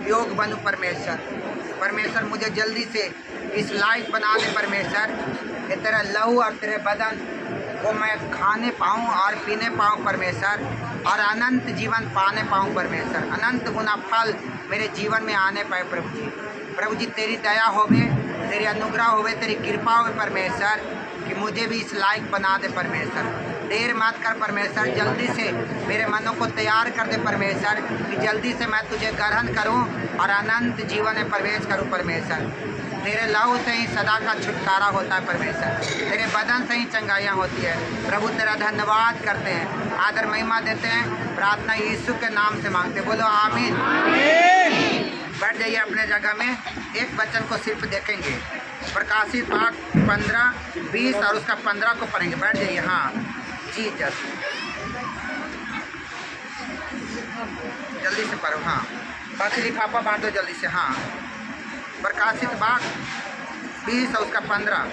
योग बनूं परमेश्वर। परमेश्वर मुझे जल्दी से इस लायक बना दे परमेश्वर, कि तेरा लहू और तेरे बदन को मैं खाने पाऊँ और पीने पाऊँ परमेश्वर, और अनंत जीवन पाने पाऊँ परमेश्वर। अनंत गुना फल मेरे जीवन में आने पाए प्रभु जी। प्रभु जी तेरी दया होवे, तेरी अनुग्रह होवे, तेरी कृपा होवे परमेश्वर, कि मुझे भी इस लायक बना दे परमेश्वर। देर मत कर परमेश्वर, जल्दी से मेरे मनों को तैयार कर दे परमेश्वर, कि जल्दी से मैं तुझे ग्रहण करूं और अनंत जीवन में प्रवेश करूं परमेश्वर। तेरे लहू से ही सदा का छुटकारा होता है परमेश्वर, तेरे बदन से ही चंगाइयाँ होती है प्रभु। तेरा धन्यवाद करते हैं, आदर महिमा देते हैं, प्रार्थना यीशु के नाम से मांगते, बोलो आमीन। बैठ जाइए अपने जगह में। एक वचन को सिर्फ देखेंगे, प्रकाशित वाक् 15, 20 और उसका 15 को पढ़ेंगे। बैठ जाइए। हाँ जीसस जल्दी से पढ़ो। हाँ बाकी लिफाफा बांटो जल्दी से। हाँ प्रकाशित वाक् 20 और उसका 15।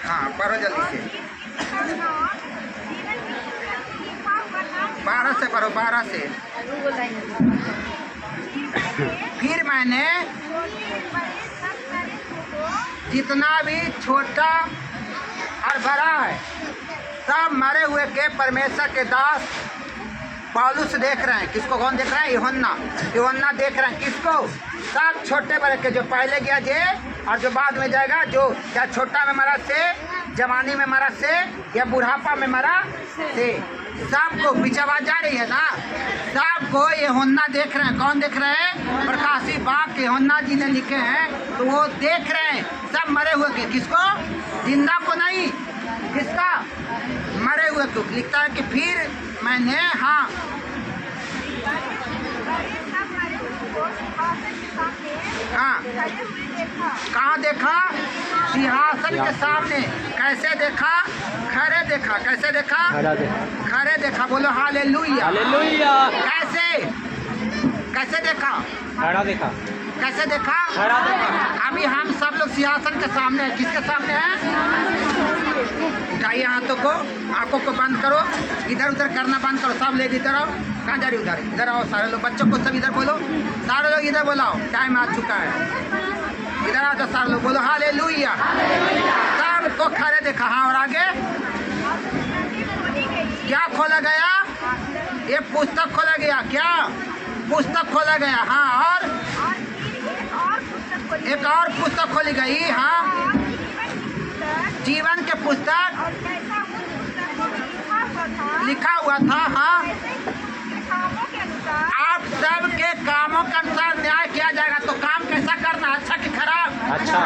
हाँ पढ़ो जल्दी से। 12 से पढ़ो, 12 से। फिर मैंने जितना भी छोटा और बड़ा है सब मरे हुए के परमेश्वर के दास पौलुस देख रहे हैं। किसको? कौन देख रहे हैं? यूहन्ना देख रहे हैं। किसको? सब छोटे बड़े के, जो पहले गया जे और जो बाद में जाएगा, जो या छोटा में मरा से, जवानी में मरा से, या बुढ़ापा में मरा से, सबको पीछे आवाज जा रही है ना, सबको यूहन्ना देख रहे हैं। कौन देख रहे हैं? प्रकाशित वाक्य यूहन्ना जी ने लिखे हैं, तो वो देख रहे हैं सब मरे हुए के। किसको? जिंदा को नहीं। किसका? मरे हुए को। लिखता है कि फिर मैंने, हाँ हाँ कहाँ देखा? सिंहासन के सामने। कैसे देखा? खड़े देखा। कैसे देखा? खड़े देखा। बोलो हालेलुया। हालेलुया। कैसे देखा? खड़ा देखा। कैसे देखा? खड़ा देखा। अभी हम सब लोग सिंहासन के सामने हैं। किसके सामने हैं? उठाइए हाथों को, आंखों को बंद करो, इधर उधर करना बंद करो। सब लोग इधर आओ। कहाँ जा रही? उधर। इधर आओ सारे लोग, बच्चों को सब इधर बोलो। सारे लोग इधर बोलाओ, टाइम आ चुका है। इधर आओ तो सारे लोग बोलो हालेलुया। सबको खड़े देखा। हाँ और आगे क्या खोला गया? ये पुस्तक खोला गया। क्या? पुस्तक खोला गया। हाँ और एक और पुस्तक खोली गई। हाँ जीवन के पुस्तक लिखा हुआ था। हाँ आप सब के कामों के अनुसार न्याय किया जाएगा। तो काम कैसा करना? अच्छा कि खराब? अच्छा।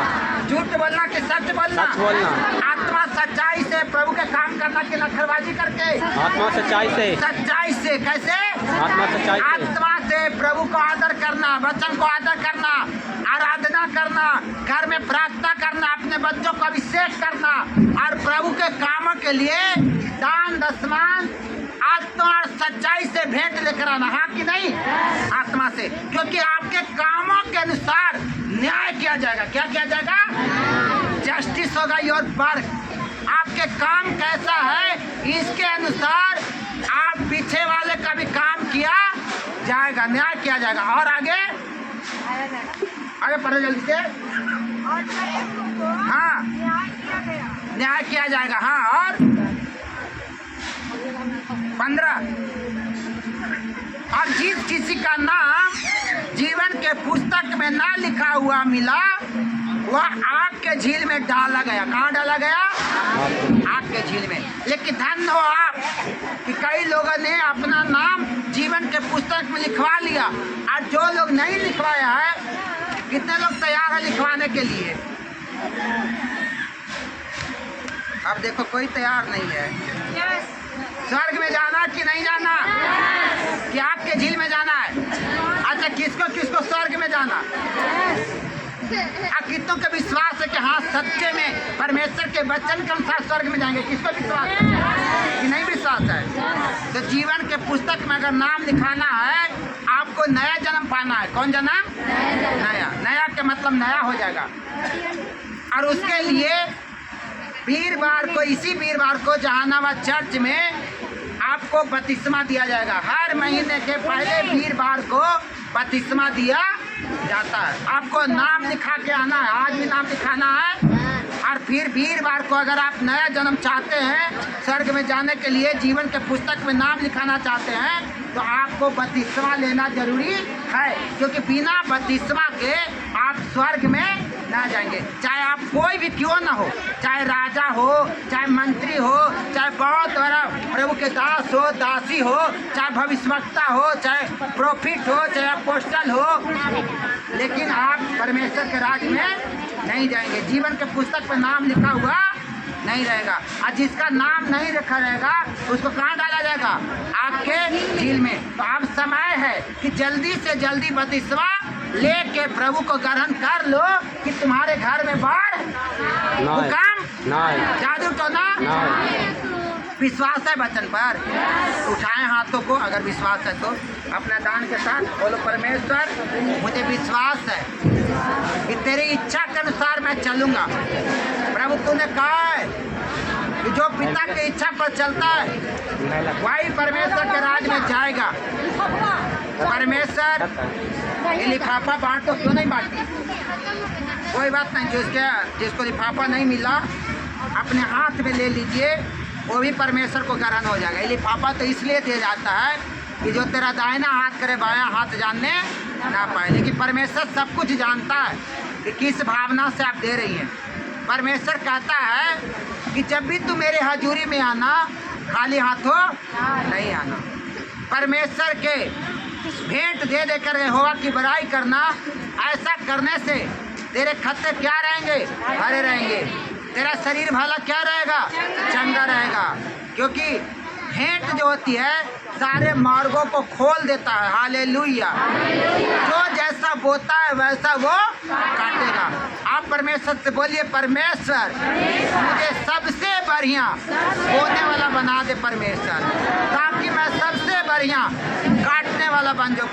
झूठ बोलना कि सच बोलना? सच बोलना। आत्मा सच्चाई से प्रभु के काम करना कि नखरबाजी करके? आत्मा सच्चाई से। सच्चाई से। कैसे? आत्मा सच्चाई से। आत्मा से प्रभु को आदर करना, वचन को आदर करना, आराधना करना, घर में प्रार्थना करना, अपने बच्चों को अभिषेक करना, और प्रभु के कामों के लिए दान दशमान आत्मा और सच्चाई से भेंट लेकर आना। हाँ कि नहीं? आत्मा से, क्योंकि आपके कामों के अनुसार न्याय किया जाएगा। क्या किया जाएगा? जस्टिस होगा योर वर्क। आपके काम कैसा है इसके अनुसार आप पीछे वाले का भी काम किया जाएगा, न्याय किया जाएगा। और आगे आगे पढ़ो जल्दी से। हाँ न्याय किया जाएगा। हाँ और 15 और जिस किसी का नाम जीवन के पुस्तक में ना लिखा हुआ मिला वह आग के झील में डाला गया। कहाँ डाला गया? आग के झील में। लेकिन धन्य हो आप कि कई लोगों ने अपना नाम जीवन के पुस्तक में लिखवा लिया, और जो लोग नहीं लिखवाया है, कितने लोग तैयार है लिखवाने के लिए? अब देखो कोई तैयार नहीं है। स्वर्ग में जाना कि नहीं जाना? कि आग के झील में जाना है? अच्छा, किसको किसको स्वर्ग में जाना? कितनों का विश्वास है कि हाँ सच्चे में परमेश्वर के वचन के अनुसार स्वर्ग में जाएंगे? किसको विश्वास है कि नहीं विश्वास है? तो जीवन के पुस्तक में अगर नाम लिखाना है, आपको नया जन्म पाना है। कौन जन्म? नया। नया के मतलब नया हो जाएगा। और उसके लिए वीरवार को, इसी वीरवार को जहानाबाद चर्च में आपको बपतिस्मा दिया जाएगा। हर महीने के पहले वीरवार को बपतिस्मा दिया जाता है। आपको नाम लिखा के आना है। आज भी नाम लिखाना है। और फिर वीरवार को अगर आप नया जन्म चाहते हैं, स्वर्ग में जाने के लिए जीवन के पुस्तक में नाम लिखाना चाहते हैं, तो आपको बपतिस्मा लेना जरूरी है। क्योंकि बिना बपतिस्मा के आप स्वर्ग में ना जाएंगे। चाहे आप कोई भी क्यों ना हो, चाहे राजा हो, चाहे मंत्री हो, चाहे बहुत बड़ा प्रभु के दास हो, दासी हो, चाहे भविष्यवक्ता हो, चाहे प्रोफिट हो, चाहे अपोस्टल हो, लेकिन आप परमेश्वर के राज में नहीं जाएंगे। जीवन के पुस्तक में नाम लिखा हुआ नहीं रहेगा। और जिसका नाम नहीं लिखा रहेगा उसको कहाँ डाला जाएगा? आपके झील में। तो अब समय है कि जल्दी से जल्दी बपतिस्मा लेके प्रभु को ग्रहण कर लो कि तुम्हारे घर में बाढ़ भूकंप जादू टोना। विश्वास है वचन पर? उठाएं हाथों को अगर विश्वास है तो अपना दान के साथ बोलो, परमेश्वर मुझे विश्वास है कि तेरी इच्छा के अनुसार मैं चलूँगा। प्रभु तूने कहा है कि जो पिता की इच्छा पर चलता है वही परमेश्वर के राज में जाएगा। परमेश्वर ये लिफाफा बांट तो क्यों नहीं बांटी? कोई बात नहीं, जिसको लिफाफा नहीं मिला अपने हाथ में ले लीजिए, वो भी परमेश्वर को ग्रहण हो जाएगा। ये लिफाफा तो इसलिए दिया जाता है कि जो तेरा दाहिना हाथ करे बायां हाथ जानने ना पाए। लेकिन परमेश्वर सब कुछ जानता है कि किस भावना से आप दे रही हैं। परमेश्वर कहता है कि जब भी तू मेरे हजूरी में आना, खाली हाथों नहीं आना। परमेश्वर के भेंट दे देकर यहोवा की बड़ाई करना, ऐसा करने से तेरे खत्ते क्या रहेंगे? भरे रहेंगे। तेरा शरीर भला क्या रहेगा? चंगा रहेगा। क्योंकि भेंट जो होती है सारे मार्गों को खोल देता है। हालेलुया। जो जैसा बोता है वैसा वो काटेगा। आप परमेश्वर से बोलिए, परमेश्वर मुझे सबसे बढ़िया बोने वाला बना दे परमेश्वर, ताकि मैं सबसे बढ़िया काटने वाला बन जाऊँ।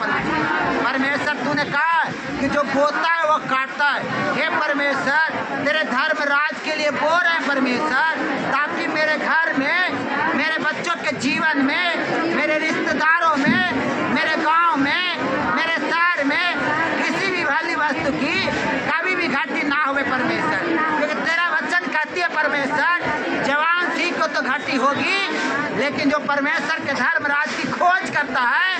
परमेश्वर तूने कहा कि जो बोता है वो काटता है। हे परमेश्वर, तेरे धर्म राज के लिए बो रहे हैं परमेश्वर, ताकि मेरे घर में, मेरे बच्चों के जीवन में, मेरे रिश्तेदारों में, मेरे गांव में, मेरे शहर में किसी भी भली वस्तु की कभी भी घाटी ना हुए परमेश्वर। क्योंकि तेरा वचन कहती है परमेश्वर, जवान सी को तो घाटी होगी, लेकिन जो परमेश्वर के धर्म राज की खोज करता है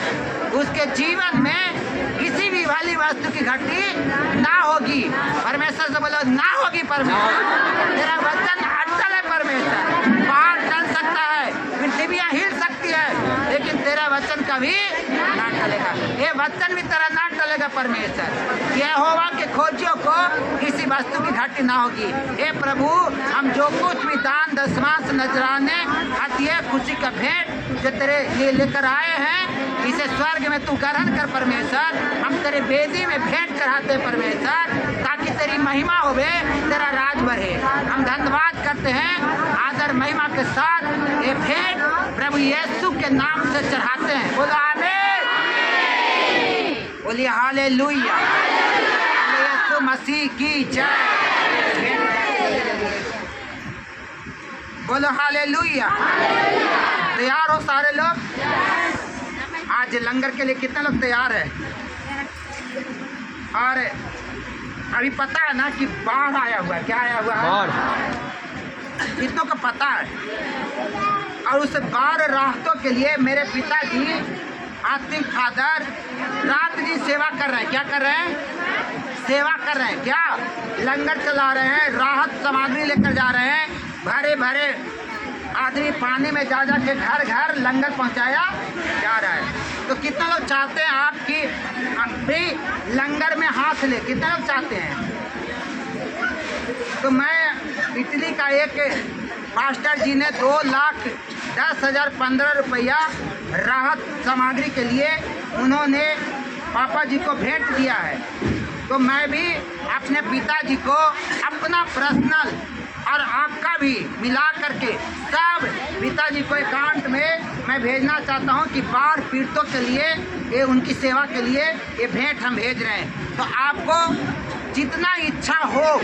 उसके जीवन में किसी भी भली वस्तु की घटी ना होगी। परमेश्वर से बोलो, ना होगी परमेश्वर। तेरा वचन अटल है परमेश्वर। पहाड़ टल सकता है, पृथ्वियाँ हिल सकती है, लेकिन तेरा वचन कभी ना टलेगा। ये वचन भी तेरा ना टलेगा परमेश्वर। यहोवा के खोजियों को किसी वस्तु की घाटी ना होगी। हे प्रभु, हम जो कुछ भी दान दशमांश नजराने हथिया खुशी का भेंट जो तेरे लिए लेकर आए हैं, इसे स्वर्ग में तू ग्रहण कर परमेश्वर। हम तेरे वेदी में भेंट चढ़ाते परमेश्वर, ताकि तेरी महिमा होवे, तेरा राज बढ़े। हम धन्यवाद करते हैं, आदर महिमा के साथ ये भेंट प्रभु यीशु के नाम से चढ़ाते हैं। बोलो आमीन, बोलिए हालेलुया, यीशु मसीह की जय। बोलो हालेलुया। तैयार हो सारे लोग? आज लंगर के लिए कितने लोग तैयार है? और अभी पता है ना कि बाढ़ आया हुआ है। क्या आया हुआ है? कितनों को पता है? और उस बाढ़ राहतों के लिए मेरे पिताजी आत्मिक फादर रात दिन सेवा कर रहे हैं। क्या कर रहे हैं? सेवा कर रहे हैं, क्या लंगर चला रहे हैं, राहत सामग्री लेकर जा रहे हैं। भरे भरे आदमी पानी में जा जा के घर घर लंगर पहुंचाया जा रहा है। तो कितने लोग चाहते हैं आपकी भी लंगर में हाथ ले, कितने लोग चाहते हैं? तो मैं इटली का एक मास्टर जी ने 2,10,15 रुपया राहत सामग्री के लिए उन्होंने पापा जी को भेंट दिया है। तो मैं भी अपने पिताजी को अपना पर्सनल और आपका भी मिला करके सब पिताजी को अकाउंट में मैं भेजना चाहता हूं कि बाढ़ पीड़ितों के लिए ये उनकी सेवा के लिए ये भेंट हम भेज रहे हैं। तो आपको जितना इच्छा हो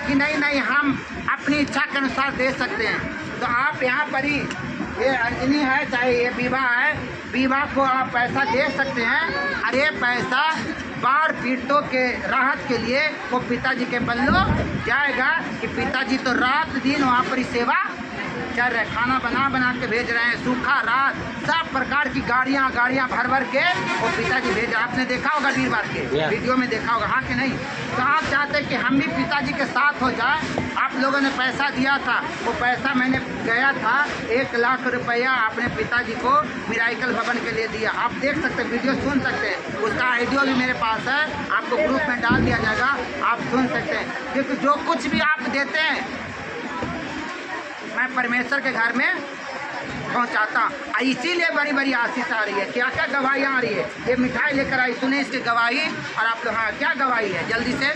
कि नहीं हम अपनी इच्छा के अनुसार दे सकते हैं। तो आप यहाँ पर ही ये अंजनी है चाहे ये विवाह है, विवाह को आप पैसा दे सकते हैं और ये पैसा बाढ़ पीड़ितों के राहत के लिए वो पिताजी के बल्लो जाएगा कि पिताजी तो रात दिन वहाँ पर ही सेवा चल रहे, खाना बना के भेज रहे हैं, सूखा रात सब प्रकार की गाड़ियाँ भर के वो पिताजी भेज रहे। आपने देखा होगा वीरवार के वीडियो में देखा होगा, हाँ कि नहीं? तो आप चाहते हैं कि हम भी पिताजी के साथ हो जाए। आप लोगों ने पैसा दिया था, वो पैसा मैंने गया था 1 लाख रुपया अपने पिताजी को मिराइकल भवन के लिए दिया। आप देख सकते हैं, वीडियो सुन सकते हैं, उसका ऑडियो भी मेरे पास है, आपको ग्रुप में डाल दिया जाएगा, आप सुन सकते हैं। क्योंकि जो कुछ भी आप देते हैं मैं परमेश्वर के घर में पहुंचाता हूँ। इसीलिए बड़ी बड़ी आशीष आ रही है। क्या क्या गवाहियाँ आ रही है, ये मिठाई लेकर आई, सुने इसकी गवाही। और आप लोग हाँ क्या गवाही है जल्दी से,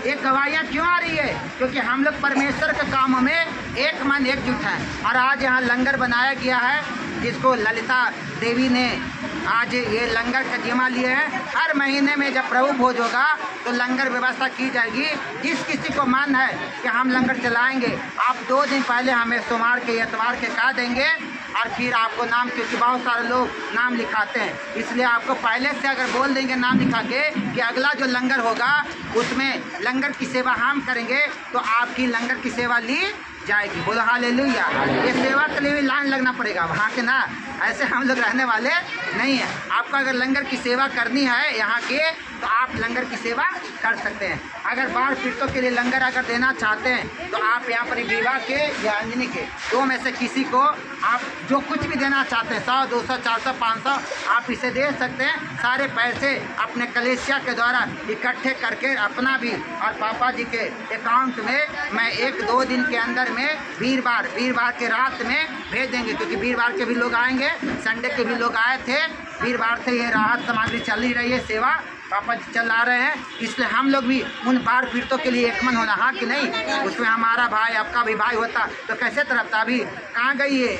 ये गवाहियाँ क्यों आ रही है? क्योंकि हम लोग परमेश्वर के कामों में एक मन एकजुट हैं। और आज यहाँ लंगर बनाया गया है जिसको ललिता देवी ने आज ये लंगर का जिम्मा लिए है। हर महीने में जब प्रभु भोज होगा तो लंगर व्यवस्था की जाएगी। जिस किसी को मन है कि हम लंगर चलाएंगे, आप 2 दिन पहले हमें सोमवार के एतवार के कह देंगे और फिर आपको नाम, क्योंकि बहुत सारे लोग नाम लिखाते हैं, इसलिए आपको पहले से अगर बोल देंगे नाम लिखा के कि अगला जो लंगर होगा उसमें लंगर की सेवा हम करेंगे तो आपकी लंगर की सेवा ली जाएगी। बोलो हालेलुया। ये सेवा के लिए भी लाइन लगना पड़ेगा वहाँ के ना, ऐसे हम लोग रहने वाले नहीं हैं। आपको अगर लंगर की सेवा करनी है यहाँ के तो आप लंगर की सेवा कर सकते हैं। अगर बाढ़ पीड़ितों के लिए लंगर अगर देना चाहते हैं तो आप यहाँ पर विवाह के या अंजनी के 2 में से किसी को आप जो कुछ भी देना चाहते हैं 100, 200, 400, 500 आप इसे दे सकते हैं। सारे पैसे अपने कलेसिया के द्वारा इकट्ठे करके अपना भी और पापा जी के अकाउंट में मैं 1-2 दिन के अंदर में वीरवार के रात में भेज देंगे। क्योंकि वीरवार के भी लोग आएंगे, संडे के भी लोग आए थे, वीरवार से ये राहत सामग्री चल ही रही है, सेवा पापा जी चला रहे हैं। इसलिए हम लोग भी उन बाढ़ पीड़ितों के लिए एक मन होना, हाँ कि नहीं? उसमें हमारा भाई आपका भी भाई होता तो कैसे तरफता। अभी कहाँ गई है,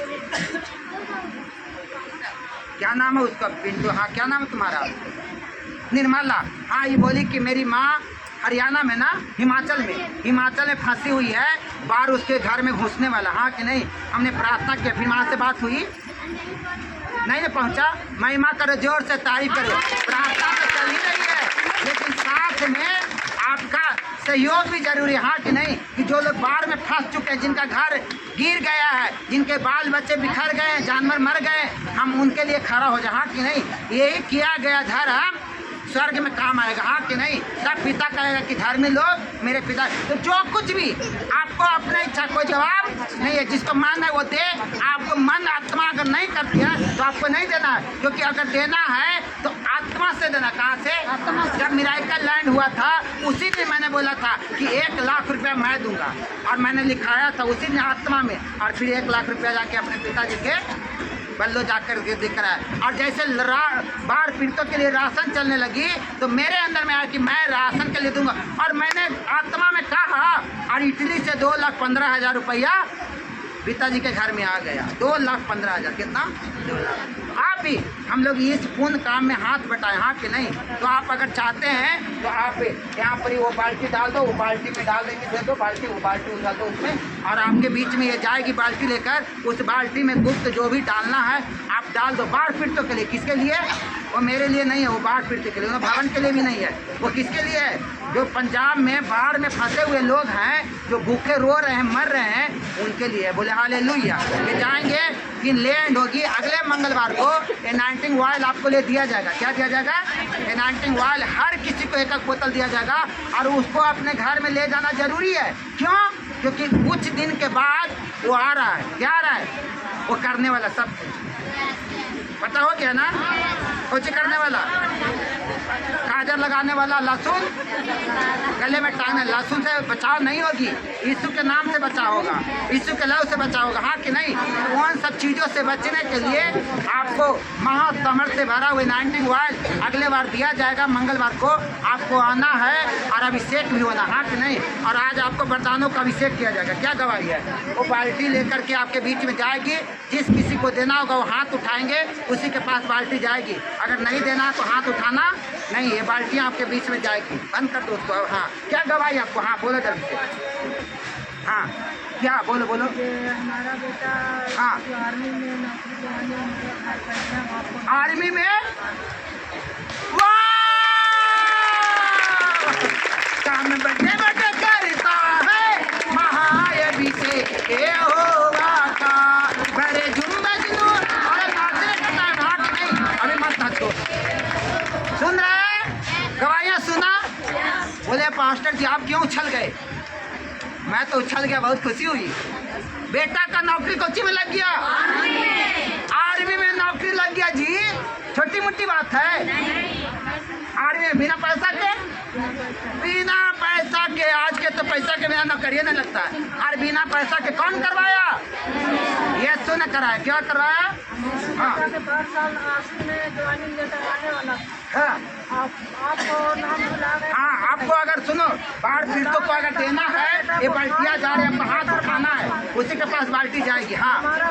क्या नाम है उसका, पिंटू, हाँ क्या नाम है तुम्हारा? निर्मला। हाँ ये बोली कि मेरी माँ हरियाणा में ना हिमाचल में फंसी हुई है, बाढ़ उसके घर में घुसने वाला, हाँ कि नहीं? हमने प्रार्थना किया, फिर माँ से बात हुई नहीं पहुंचा। महिमा करो, जोर से तारीफ करो। प्रार्थना तो चल ही रही है लेकिन साथ में आपका सहयोग भी जरूरी है, हाँ कि नहीं? कि जो लोग बाढ़ में फंस चुके हैं, जिनका घर गिर गया है, जिनके बाल बच्चे बिखर गए हैं, जानवर मर गए, हम उनके लिए खड़ा हो जाए, हाँ कि नहीं? यही किया गया धर्म स्वर्ग में काम आएगा, हाँ कि नहीं? तब पिता कहेगा कि धर्मी लोग मेरे पिता। तो जो कुछ भी आपको अपना इच्छा, कोई जवाब नहीं है, जिसको मन है वो दे। आपको मन आत्मा अगर नहीं करती है तो आपको नहीं देना है, क्योंकि अगर देना है तो आत्मा से देना। कहाँ से? आत्मा। जब मिराइकल लैंड हुआ था उसी दिन मैंने बोला था कि 1 लाख रुपया मैं दूंगा और मैंने लिखाया था उसी दिन आत्मा में, और फिर 1 लाख रुपया जाके अपने पिताजी के बल्लो जाकर के दिख रहा है। और जैसे बाढ़ पीड़ितों के लिए राशन चलने लगी तो मेरे अंदर में आया कि मैं राशन के लिए दूंगा, और मैंने आत्मा में कहा, और इटली से 2,15,000 रुपया पिताजी के घर में आ गया। 2,15,000 कितना? 2 लाख। आप भी हम लोग इस पुण्य काम में हाथ बटाएं, हाँ कि नहीं? तो आप अगर चाहते हैं तो आप यहाँ पर ही वो बाल्टी डाल दो, वो बाल्टी में डाल देंगे, दे दो बाल्टी, वो बाल्टी उठा दो उसमें, और आपके बीच में ये जाएगी बाल्टी लेकर। उस बाल्टी में गुप्त जो भी डालना है आप डाल दो। बाढ़ पीड़ितों के लिए, किसके लिए? वो मेरे लिए नहीं है, वो बाढ़ पीड़ितों के लिए, वो भवन के लिए भी नहीं है। वो किसके लिए है? जो पंजाब में बाढ़ में फंसे हुए लोग हैं, जो भूखे रो रहे हैं, मर रहे हैं, उनके लिए। बोले बोले हालेलुया। ये जाएंगे कि लैंड होगी अगले मंगलवार को। एनाइंटिंग ऑयल आपको ले दिया जाएगा। क्या दिया जाएगा? एनाइंटिंग ऑयल हर किसी को एक एक बोतल दिया जाएगा और उसको अपने घर में ले जाना जरूरी है। क्यों? क्योंकि कुछ दिन के बाद वो आ रहा है। क्या आ रहा है? वो करने वाला सब पता हो गया ना? कुछ करने वाला, काजर लगाने वाला, लहसुन गले में टांगने, लहसुन से बचाव नहीं होगी, यीशु के नाम से बचाव होगा, यीशु के लव से बचाव होगा। हाँ कि नहीं? उन सब चीज़ों से बचने के लिए आपको महासामर्थ से भरा हुआ एनाइंटिंग ऑयल अगले बार दिया जाएगा। मंगलवार को आपको आना है और अभिषेक भी होना। हाँ कि नहीं? और आज आपको वरदानों का अभिषेक किया जाएगा। क्या गवाही है? वो बाल्टी लेकर के आपके बीच में जाएगी। जिस किसी को देना होगा वो हाथ उठाएंगे, उसी के पास बाल्टी जाएगी। अगर नहीं देना तो हाथ उठाना नहीं, ये बाल्टियाँ आपके बीच में जाएगी। बंद कर दो उसको। हाँ, क्या गवाही आपको? हाँ बोलो जल्दी से। हाँ क्या? बोलो बोलो। हमारा बेटा हाँ आर्मी में नौकरी करने में आर्मी में। वाह! काम बड़े बड़े करता है महाअभिषेक यहोवा का। बड़े जुम्मजनू और नाचने का टाइम। हाँ कि नहीं? अभी मत नाचो। सुन रहे हैं? गवाहियाँ सुना? बोले पास्टर जी आप क्यों उछल गए? मैं तो उछल गया, बहुत खुशी हुई। बेटा का नौकरी कोची में लग गया? आर्मी में नौकरी लग गया जी। छोटी मोटी बात है? आर्मी में बिना पैसा के, बिना पैसा के, आज के तो पैसा के बिना नौकरी नहीं लगता है। और बिना पैसा के कौन करवाया? यीशु ने कराया। क्या करवाया? हाँ हाँ आपको नाम बुला रहे। हाँ, आपको अगर सुनो बाढ़ पीड़ितों को अगर देना है, ये बाल्टियाँ जा रही है, आपको हाथ उठाना है, उसी के पास बाल्टी जाएगी। हाँ हमारा